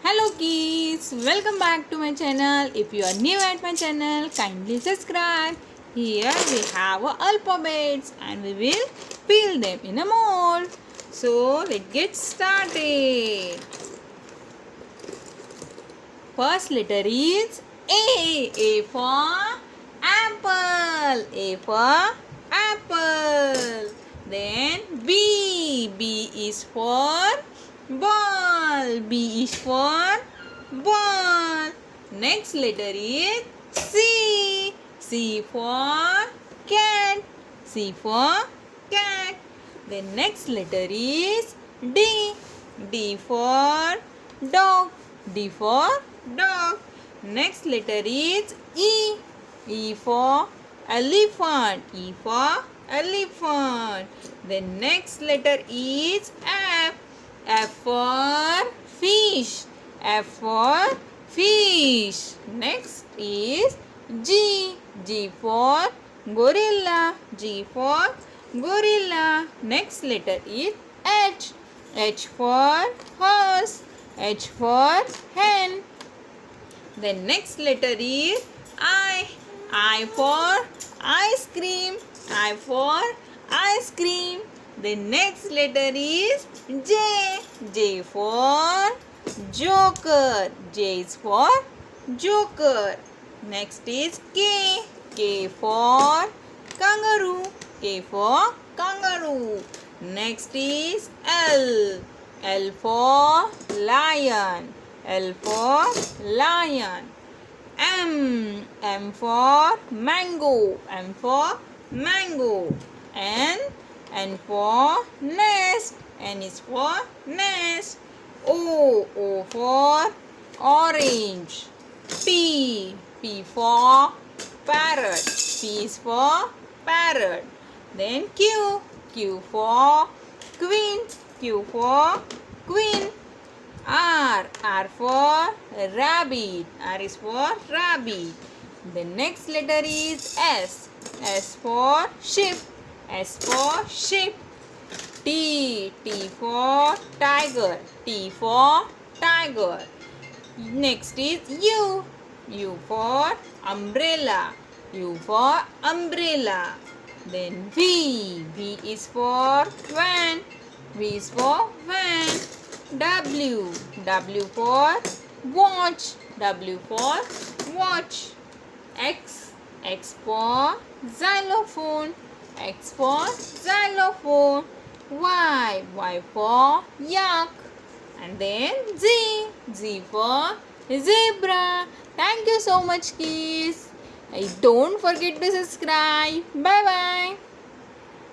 Hello kids, welcome back to my channel. If you are new at my channel, kindly subscribe. Here we have alphabets and we will fill them in a mold. So let's get started. First letter is A. A for apple. A for apple. Then B. B is for ball. B is for ball. Next letter is C. C for cat. C for cat. The next letter is D. D for dog. D for dog. Next letter is E. E for elephant. E for elephant. The next letter is F. F for fish. F for fish. Next is G. G for gorilla. G for gorilla. Next letter is H. H for horse. H for hen. The next letter is I. I for ice cream. I for ice cream. The next letter is J. J for joker. J is for joker. Next is K. K for kangaroo. K for kangaroo. Next is L. L for lion. L for lion. M. M for mango. M for mango. N for nest. N is for nest. O. O for orange. P. P for parrot. P is for parrot. Then Q. Q for queen. Q for queen. R. R for rabbit. R is for rabbit. The next letter is S. S for sheep. S for sheep. T. T for tiger. T for tiger. Next is U. U for umbrella. U for umbrella. Then V. V is for van. V is for van. W. W for watch. W for watch. X. X for xylophone. X for xylophone. Y. Y for yak. And then Z. Z for zebra. Thank you so much kids. Don't forget to subscribe. Bye bye.